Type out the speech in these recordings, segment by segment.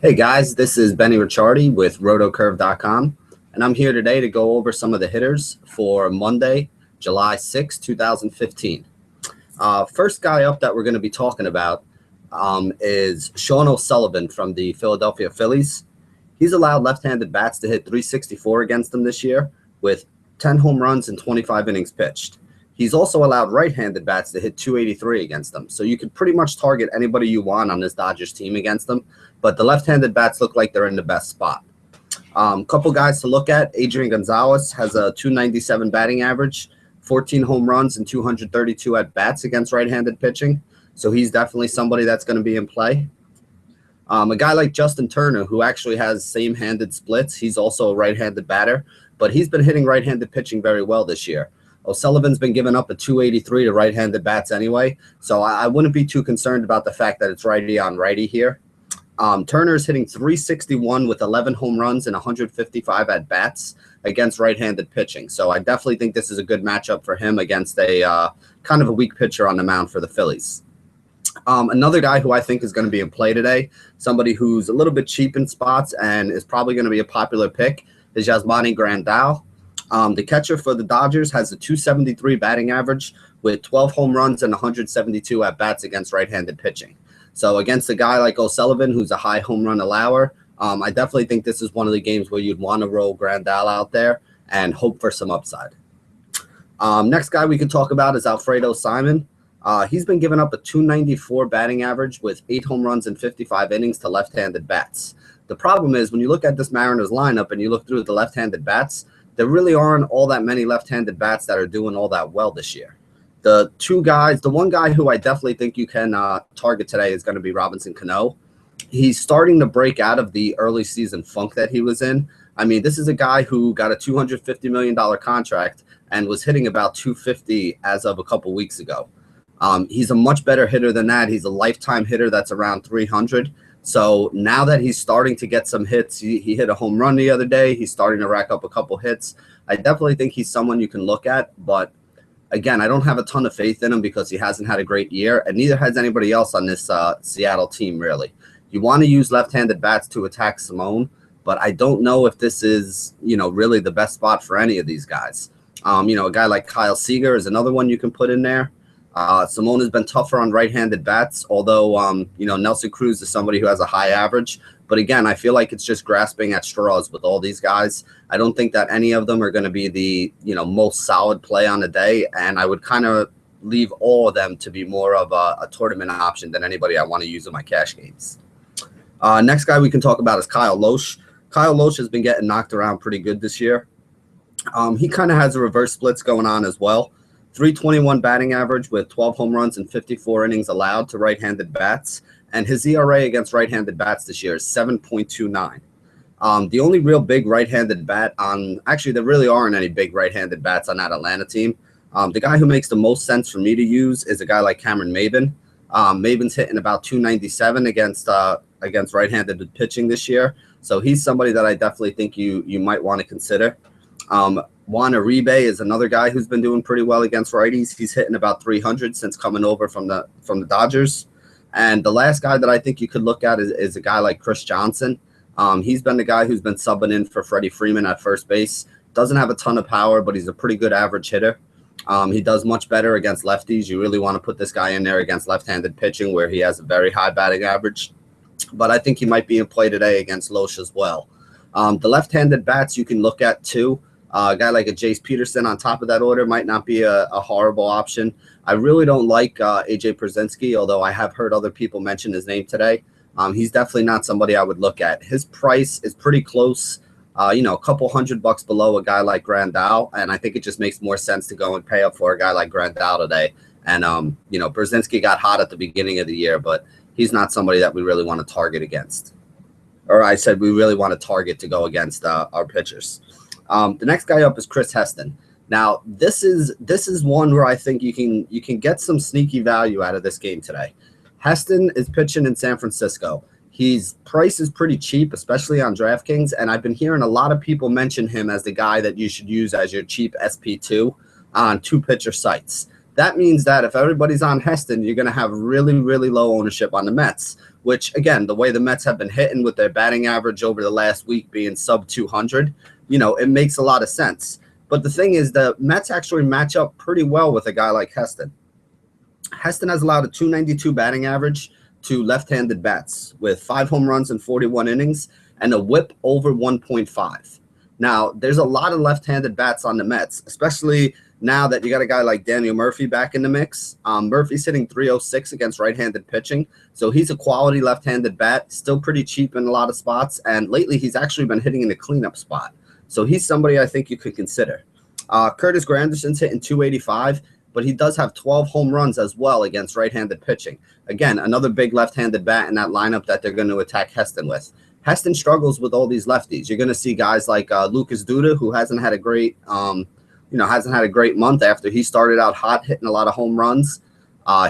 Hey guys, this is Benny Ricciardi with rotocurve.com, and I'm here today to go over some of the hitters for Monday, July 6, 2015. First guy up that we're going to be talking about is Sean O'Sullivan from the Philadelphia Phillies. He's allowed left-handed bats to hit .364 against them this year with 10 home runs and 25 innings pitched. He's also allowed right-handed bats to hit .283 against them. So you could pretty much target anybody you want on this Dodgers team against them. But the left-handed bats look like they're in the best spot. Couple guys to look at. Adrian Gonzalez has a .297 batting average, 14 home runs and 232 at-bats against right-handed pitching. So he's definitely somebody that's going to be in play. A guy like Justin Turner, who actually has same-handed splits. He's also a right-handed batter, but he's been hitting right-handed pitching very well this year. O'Sullivan's been giving up a .283 to right-handed bats anyway, so I wouldn't be too concerned about the fact that it's righty on righty here. Turner's hitting .361 with 11 home runs and 155 at-bats against right-handed pitching, so I definitely think this is a good matchup for him against a kind of a weak pitcher on the mound for the Phillies. Another guy who I think is going to be in play today, somebody who's a little bit cheap in spots and is probably going to be a popular pick, is Yasmani Grandal. The catcher for the Dodgers has a .273 batting average with 12 home runs and 172 at-bats against right-handed pitching. So against a guy like O'Sullivan, who's a high home run allower, I definitely think this is one of the games where you'd want to roll Grandal out there and hope for some upside. Next guy we could talk about is Alfredo Simon. He's been giving up a .294 batting average with 8 home runs and 55 innings to left-handed bats. The problem is when you look at this Mariners lineup and you look through the left-handed bats, there really aren't all that many left-handed bats that are doing all that well this year. The one guy who I definitely think you can target today is going to be Robinson Cano. He's starting to break out of the early season funk that he was in. I mean, this is a guy who got a $250 million contract and was hitting about .250 as of a couple weeks ago. He's a much better hitter than that. He's a lifetime hitter that's around 300. So now that he's starting to get some hits, he hit a home run the other day. He's starting to rack up a couple hits. I definitely think he's someone you can look at. But, again, I don't have a ton of faith in him because he hasn't had a great year, and neither has anybody else on this Seattle team, really. You want to use left-handed bats to attack Simone, but I don't know if this is, really the best spot for any of these guys. A guy like Kyle Seager is another one you can put in there. Simone has been tougher on right-handed bats, although, Nelson Cruz is somebody who has a high average. But again, I feel like it's just grasping at straws with all these guys. I don't think that any of them are going to be the, most solid play on the day. And I would kind of leave all of them to be more of a tournament option than anybody I want to use in my cash games. Next guy we can talk about is Kyle Lohse. Kyle Lohse has been getting knocked around pretty good this year. He kind of has a reverse splits going on as well. .321 batting average with 12 home runs and 54 innings allowed to right-handed bats. And his ERA against right-handed bats this year is 7.29. The only real big right-handed bat actually, there really aren't any big right-handed bats on that Atlanta team. The guy who makes the most sense for me to use is a guy like Cameron Maybin. Maybin's hitting about .297 against right-handed pitching this year. So he's somebody that I definitely think you might want to consider. Juan Uribe is another guy who's been doing pretty well against righties. He's hitting about 300 since coming over from the Dodgers. And the last guy that I think you could look at is a guy like Chris Johnson. He's been the guy who's been subbing in for Freddie Freeman at first base. Doesn't have a ton of power, but he's a pretty good average hitter. He does much better against lefties. You really want to put this guy in there against left-handed pitching where he has a very high batting average. But I think he might be in play today against Lohse as well. The left-handed bats you can look at too. A guy like a Jace Peterson on top of that order might not be a horrible option. I really don't like A.J. Pierzynski, although I have heard other people mention his name today. He's definitely not somebody I would look at. His price is pretty close, a couple $100 below a guy like Grandal, and I think it just makes more sense to go and pay up for a guy like Grandal today. And, Pierzynski got hot at the beginning of the year, but he's not somebody that we really want to target against. Or I said we really want to target to go against our pitchers. The next guy up is Chris Heston. Now, this is one where I think you can get some sneaky value out of this game today. Heston is pitching in San Francisco. His price is pretty cheap, especially on DraftKings, and I've been hearing a lot of people mention him as the guy that you should use as your cheap SP2 on two-pitcher sites. That means that if everybody's on Heston, you're going to have really, really low ownership on the Mets, which, again, the way the Mets have been hitting with their batting average over the last week being sub 200, it makes a lot of sense. But the thing is, the Mets actually match up pretty well with a guy like Heston. Heston has allowed a 292 batting average to left-handed bats with 5 home runs in 41 innings and a whip over 1.5. Now, there's a lot of left-handed bats on the Mets, especially now that you got a guy like Daniel Murphy back in the mix. Murphy's hitting 306 against right-handed pitching, so he's a quality left-handed bat, still pretty cheap in a lot of spots, and lately he's actually been hitting in the cleanup spot. So he's somebody I think you could consider. Curtis Granderson's hitting 285, but he does have 12 home runs as well against right-handed pitching. Again, another big left-handed bat in that lineup that they're going to attack Heston with. Heston struggles with all these lefties. You're going to see guys like Lucas Duda, who hasn't had a great, month after he started out hot, hitting a lot of home runs.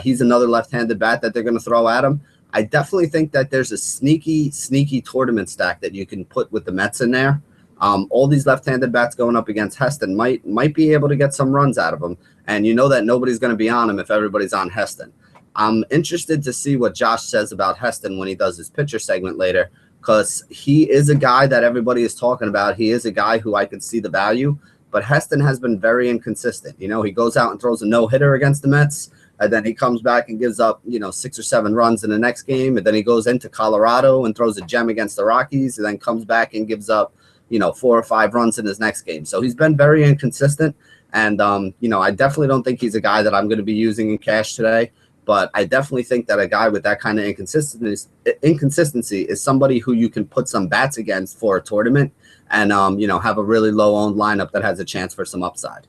He's another left-handed bat that they're going to throw at him. I definitely think that there's a sneaky tournament stack that you can put with the Mets in there. All these left-handed bats going up against Heston might be able to get some runs out of him, and you know that nobody's going to be on him if everybody's on Heston. I'm interested to see what Josh says about Heston when he does his pitcher segment later, because he is a guy that everybody is talking about. He is a guy who I could see the value, but Heston has been very inconsistent. He goes out and throws a no-hitter against the Mets, and then he comes back and gives up, 6 or 7 runs in the next game, and then he goes into Colorado and throws a gem against the Rockies, and then comes back and gives up 4 or 5 runs in his next game. So he's been very inconsistent. And, I definitely don't think he's a guy that I'm going to be using in cash today. But I definitely think that a guy with that kind of inconsistency is somebody who you can put some bats against for a tournament and, have a really low-owned lineup that has a chance for some upside.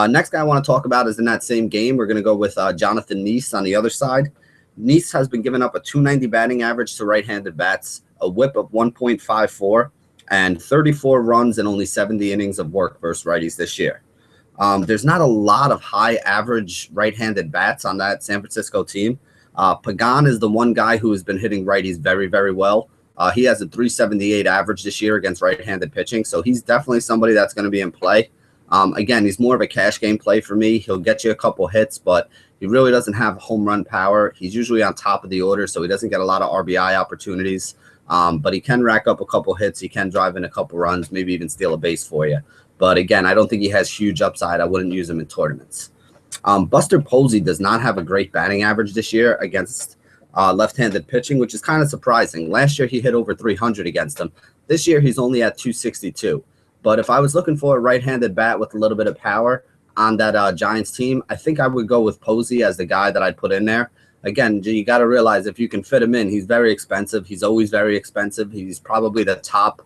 Next guy I want to talk about is in that same game. We're going to go with Jonathan Neese on the other side. Neese has been giving up a 290 batting average to right-handed bats, a whip of 1.54, and 34 runs and only 70 innings of work versus righties this year. There's not a lot of high average right-handed bats on that San Francisco team. Pagan is the one guy who has been hitting righties very, very well. He has a 378 average this year against right-handed pitching, so he's definitely somebody that's going to be in play. Again, he's more of a cash game play for me. He'll get you a couple hits, but he really doesn't have home run power. He's usually on top of the order, so he doesn't get a lot of RBI opportunities. But he can rack up a couple hits. He can drive in a couple runs, maybe even steal a base for you. But again, I don't think he has huge upside. I wouldn't use him in tournaments. Buster Posey does not have a great batting average this year against left-handed pitching, which is kind of surprising. Last year, he hit over 300 against him. This year, he's only at 262. But if I was looking for a right-handed bat with a little bit of power on that Giants team, I think I would go with Posey as the guy that I'd put in there. Again, you got to realize if you can fit him in, he's very expensive. He's always very expensive. He's probably the top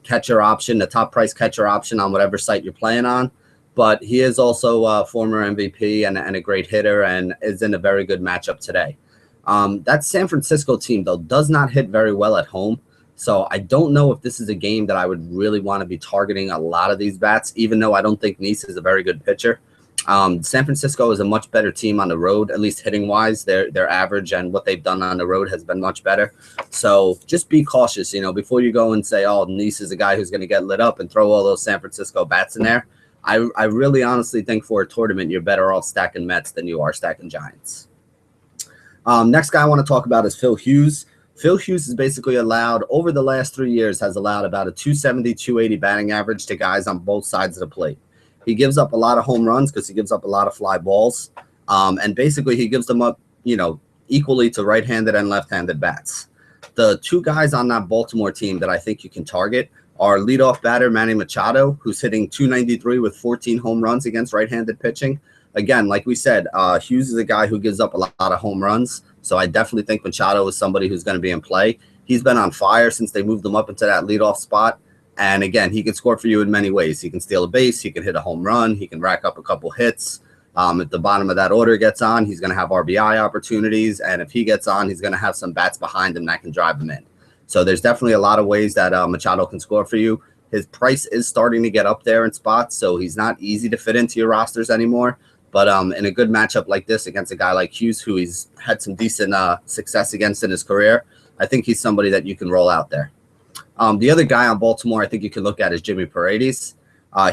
catcher option, the top price catcher option on whatever site you're playing on. But he is also a former MVP and a great hitter and is in a very good matchup today. That San Francisco team, though, does not hit very well at home. So I don't know if this is a game that I would really want to be targeting a lot of these bats, even though I don't think Neese is a very good pitcher. San Francisco is a much better team on the road, at least hitting wise. Their average and what they've done on the road has been much better. So just be cautious, before you go and say, oh, Neese is a guy who's going to get lit up and throw all those San Francisco bats in there. I really honestly think for a tournament, you're better off stacking Mets than you are stacking Giants. Next guy I want to talk about is Phil Hughes. Phil Hughes is basically allowed, over the last 3 years, has allowed about a 270, 280 batting average to guys on both sides of the plate. He gives up a lot of home runs because he gives up a lot of fly balls. And basically he gives them up, equally to right-handed and left-handed bats. The 2 guys on that Baltimore team that I think you can target are leadoff batter Manny Machado, who's hitting 293 with 14 home runs against right-handed pitching. Again, like we said, Hughes is a guy who gives up a lot of home runs. So I definitely think Machado is somebody who's going to be in play. He's been on fire since they moved him up into that leadoff spot. And again, he can score for you in many ways. He can steal a base. He can hit a home run. He can rack up a couple hits. If the bottom of that order gets on, he's going to have RBI opportunities. And if he gets on, he's going to have some bats behind him that can drive him in. So there's definitely a lot of ways that Machado can score for you. His price is starting to get up there in spots, so he's not easy to fit into your rosters anymore. But in a good matchup like this against a guy like Hughes, who he's had some decent success against in his career, I think he's somebody that you can roll out there. The other guy on Baltimore I think you can look at is Jimmy Paredes.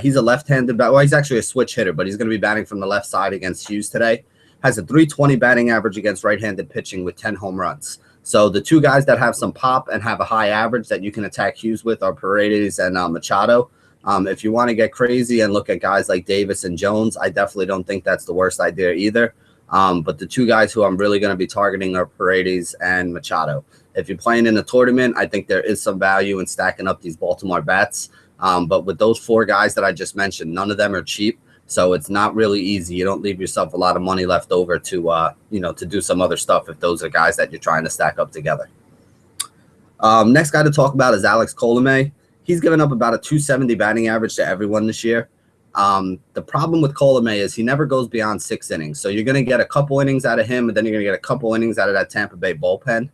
He's a left-handed bat. Well, he's actually a switch hitter, but he's going to be batting from the left side against Hughes today. Has a 320 batting average against right-handed pitching with 10 home runs. So the two guys that have some pop and have a high average that you can attack Hughes with are Paredes and Machado. If you want to get crazy and look at guys like Davis and Jones, I definitely don't think that's the worst idea either. But the two guys who I'm really going to be targeting are Paredes and Machado. If you're playing in a tournament, I think there is some value in stacking up these Baltimore bats. But with those four guys that I just mentioned, none of them are cheap. So it's not really easy. You don't leave yourself a lot of money left over to, to do some other stuff if those are guys that you're trying to stack up together. Next guy to talk about is Alex Colomé. He's given up about a 270 batting average to everyone this year. The problem with Colomé is he never goes beyond 6 innings. So you're going to get a couple innings out of him, and then you're going to get a couple innings out of that Tampa Bay bullpen.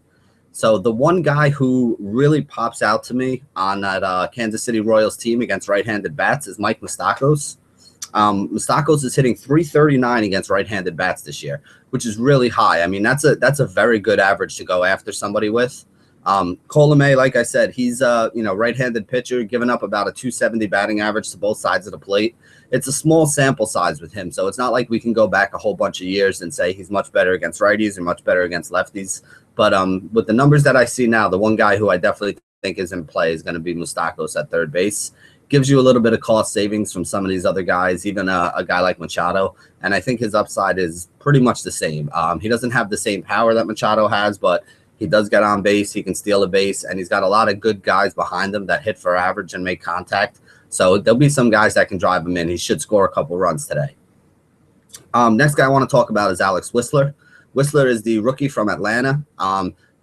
So the one guy who really pops out to me on that Kansas City Royals team against right-handed bats is Mike Moustakas. Moustakas is hitting 339 against right-handed bats this year, which is really high. I mean, that's a very good average to go after somebody with. Colomé, like I said, he's right-handed pitcher, giving up about a 270 batting average to both sides of the plate. It's a small sample size with him, so it's not like we can go back a whole bunch of years and say he's much better against righties or much better against lefties. But with the numbers that I see now, the one guy who I definitely think is in play is going to be Moustakas at third base. Gives you a little bit of cost savings from some of these other guys, even a guy like Machado. And I think his upside is pretty much the same. He doesn't have the same power that Machado has, but he does get on base. He can steal a base, and he's got a lot of good guys behind him that hit for average and make contact. So there'll be some guys that can drive him in. He should score a couple runs today. Next guy I want to talk about is Alex Whistler. Whistler is the rookie from Atlanta.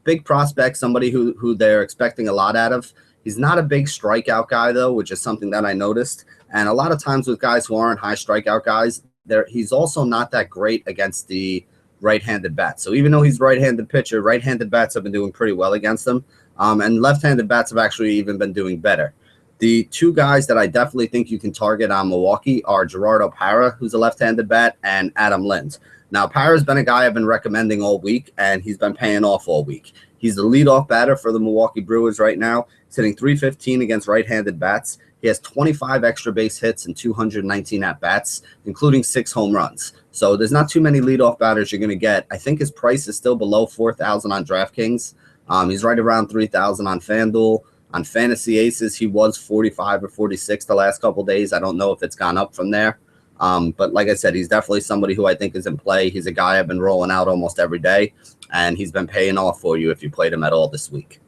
Big prospect, somebody who they're expecting a lot out of. He's not a big strikeout guy, though, which is something that I noticed. And a lot of times with guys who aren't high strikeout guys, he's also not that great against the right-handed bats. So even though he's right-handed pitcher, right-handed bats have been doing pretty well against him. And left-handed bats have actually even been doing better. The two guys that I definitely think you can target on Milwaukee are Gerardo Parra, who's a left-handed bat, and Adam Lind. Now, Parra's been a guy I've been recommending all week, and he's been paying off all week. He's the leadoff batter for the Milwaukee Brewers right now. He's hitting 315 against right-handed bats. He has 25 extra base hits and 219 at-bats, including 6 home runs. So there's not too many leadoff batters you're going to get. I think his price is still below $4,000 on DraftKings. He's right around $3,000 on FanDuel. On Fantasy Aces, he was 45 or 46 the last couple days. I don't know if it's gone up from there. But like I said, he's definitely somebody who I think is in play. He's a guy I've been rolling out almost every day, and he's been paying off for you if you played him at all this week.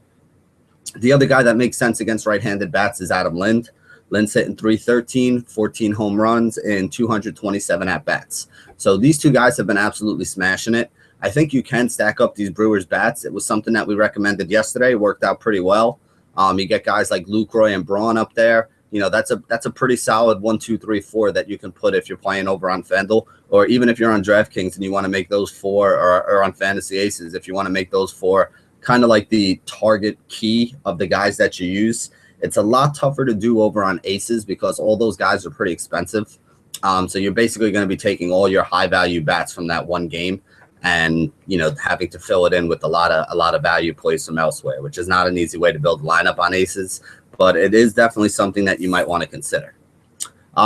The other guy that makes sense against right-handed bats is Adam Lind. Lind's hitting 313, 14 home runs, and 227 at-bats. So these two guys have been absolutely smashing it. I think you can stack up these Brewers bats. It was something that we recommended yesterday. It worked out pretty well. You get guys like Lucroy and Braun up there. You know, that's a pretty solid 1, 2, 3, 4 that you can put if you're playing over on FanDuel, or even if you're on DraftKings and you want to make those 4, or on Fantasy Aces, if you want to make those 4 kind of like the target key of the guys that you use. It's a lot tougher to do over on Aces because all those guys are pretty expensive. So you're basically going to be taking all your high value bats from that one game and, you know, having to fill it in with a lot of value plays from elsewhere, which is not an easy way to build a lineup on Aces, but it is definitely something that you might want to consider.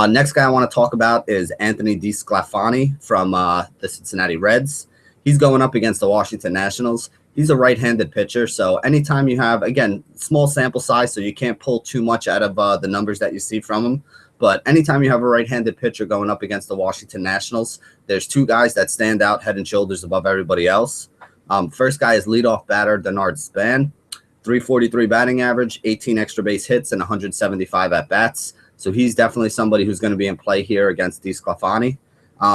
Next guy I want to talk about is Anthony DeSclafani from the Cincinnati Reds. He's going up against the Washington Nationals. He's a right-handed pitcher, so anytime you have, again, small sample size, so you can't pull too much out of the numbers that you see from him, but anytime you have a right-handed pitcher going up against the Washington Nationals, there's 2 guys that stand out head and shoulders above everybody else. First guy is leadoff batter Denard Span, 343 batting average, 18 extra base hits, and 175 at-bats. So he's definitely somebody who's going to be in play here against DeSclafani.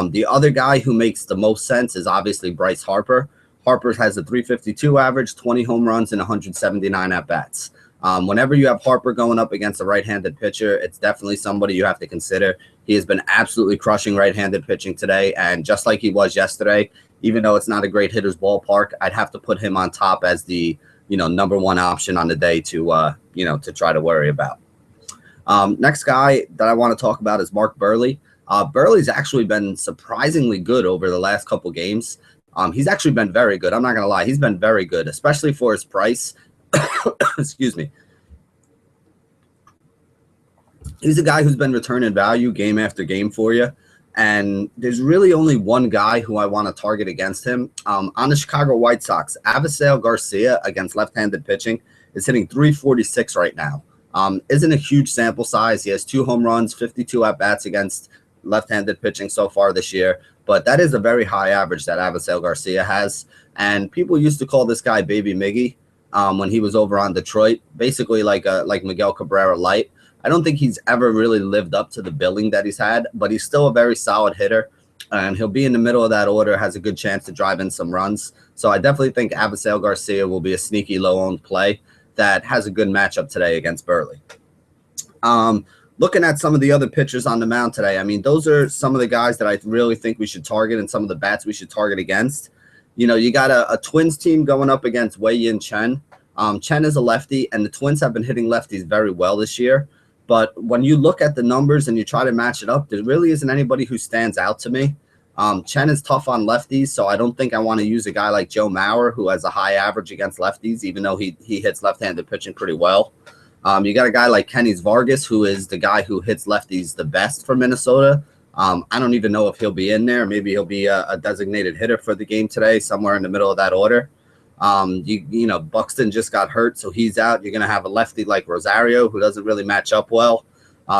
The other guy who makes the most sense is obviously Bryce Harper. Harper has a 352 average, 20 home runs, and 179 at-bats. Whenever you have Harper going up against a right-handed pitcher, it's definitely somebody you have to consider. He has been absolutely crushing right-handed pitching today, and just like he was yesterday, even though it's not a great hitter's ballpark, I'd have to put him on top as the number 1 option on the day to try to worry about. Next guy that I want to talk about is Mark Burley. Burley's actually been surprisingly good over the last couple games. He's actually been very good. I'm not going to lie. He's been very good, especially for his price. Excuse me. He's a guy who's been returning value game after game for you. And there's really only one guy who I want to target against him. On the Chicago White Sox, Avisail Garcia against left-handed pitching is hitting 346 right now. Isn't a huge sample size. He has 2 home runs, 52 at-bats against left-handed pitching so far this year. But that is a very high average that Avisail Garcia has. And people used to call this guy Baby Miggy when he was over on Detroit, basically like Miguel Cabrera light. I don't think he's ever really lived up to the billing that he's had, but he's still a very solid hitter, and he'll be in the middle of that order, has a good chance to drive in some runs. So I definitely think Avisail Garcia will be a sneaky low-owned play that has a good matchup today against Burley. Looking at some of the other pitchers on the mound today, I mean, those are some of the guys that I really think we should target and some of the bats we should target against. You know, you got a Twins team going up against Wei-Yin Chen. Chen is a lefty, and the Twins have been hitting lefties very well this year. But when you look at the numbers and you try to match it up, there really isn't anybody who stands out to me. Chen is tough on lefties, so I don't think I want to use a guy like Joe Mauer, who has a high average against lefties, even though he hits left-handed pitching pretty well. You got a guy like Kenny Vargas, who is the guy who hits lefties the best for Minnesota. I don't even know if he'll be in there. Maybe he'll be a designated hitter for the game today, somewhere in the middle of that order. You know, Buxton just got hurt, so he's out. You're going to have a lefty like Rosario, who doesn't really match up well.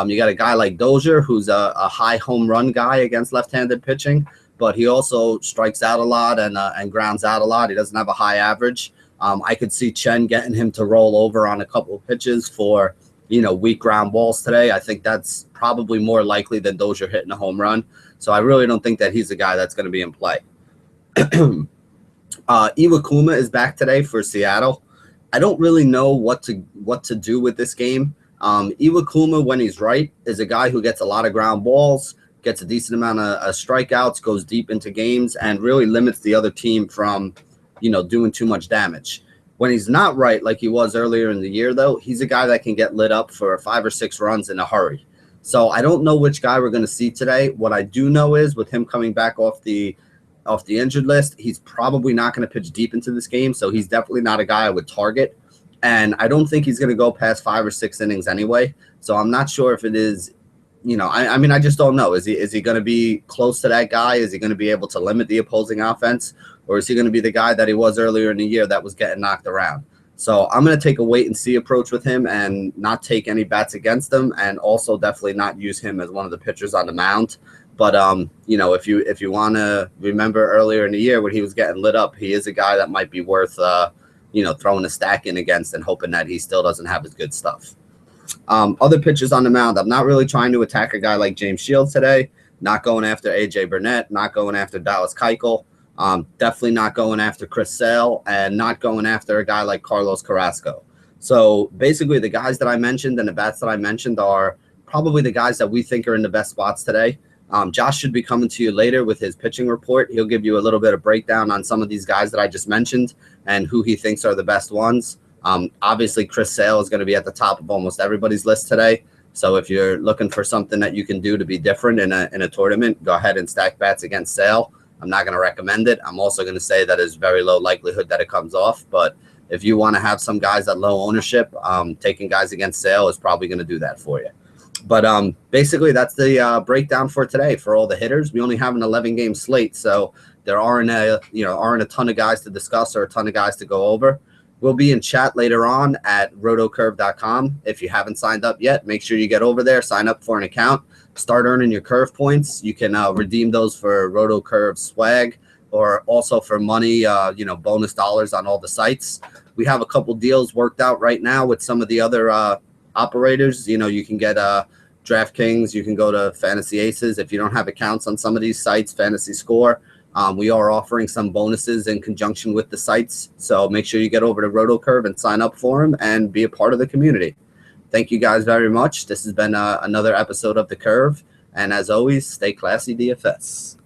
You got a guy like Dozier, who's a high home run guy against left-handed pitching, but he also strikes out a lot and grounds out a lot. He doesn't have a high average. I could see Chen getting him to roll over on a couple of pitches for, you know, weak ground balls today. I think that's probably more likely than Dozier hitting a home run. So I really don't think that he's a guy that's going to be in play. Iwakuma is back today for Seattle. I don't really know what to do with this game. Iwakuma, when he's right, is a guy who gets a lot of ground balls, gets a decent amount of strikeouts, goes deep into games, and really limits the other team from, you know, doing too much damage. When he's not right, like he was earlier in the year, though, he's a guy that can get lit up for 5 or 6 runs in a hurry. So I don't know which guy we're going to see today. What I do know is with him coming back off the injured list, he's probably not going to pitch deep into this game. So he's definitely not a guy I would target. And I don't think he's going to go past 5 or 6 innings anyway. So I'm not sure if it is, you know, I mean, I just don't know. Is he going to be close to that guy? Is he going to be able to limit the opposing offense? Or is he going to be the guy that he was earlier in the year that was getting knocked around? So I'm going to take a wait-and-see approach with him and not take any bats against him, and also definitely not use him as one of the pitchers on the mound. But, you know, if you want to remember earlier in the year when he was getting lit up, he is a guy that might be worth, you know, throwing a stack in against and hoping that he still doesn't have his good stuff. Other pitchers on the mound, I'm not really trying to attack a guy like James Shields today. Not going after A.J. Burnett, not going after Dallas Keuchel. Definitely not going after Chris Sale, and not going after a guy like Carlos Carrasco. So basically the guys that I mentioned and the bats that I mentioned are probably the guys that we think are in the best spots today. Josh should be coming to you later with his pitching report. He'll give you a little bit of breakdown on some of these guys that I just mentioned and who he thinks are the best ones. Obviously, Chris Sale is going to be at the top of almost everybody's list today. So if you're looking for something that you can do to be different in a tournament, go ahead and stack bats against Sale. I'm not going to recommend it. I'm also going to say that there's very low likelihood that it comes off. But if you want to have some guys at low ownership, taking guys against Sale is probably going to do that for you. But basically, that's the breakdown for today for all the hitters. We only have an 11-game slate, so there aren't a ton of guys to discuss or a ton of guys to go over. We'll be in chat later on at rotocurve.com. If you haven't signed up yet, make sure you get over there, sign up for an account, start earning your curve points. You can redeem those for RotoCurve swag or also for money, bonus dollars on all the sites. We have a couple deals worked out right now with some of the other operators. You know, you can get DraftKings, you can go to Fantasy Aces. If you don't have accounts on some of these sites, Fantasy Score, we are offering some bonuses in conjunction with the sites. So make sure you get over to RotoCurve and sign up for them and be a part of the community. Thank you guys very much. This has been another episode of The Curve. And as always, stay classy, DFS.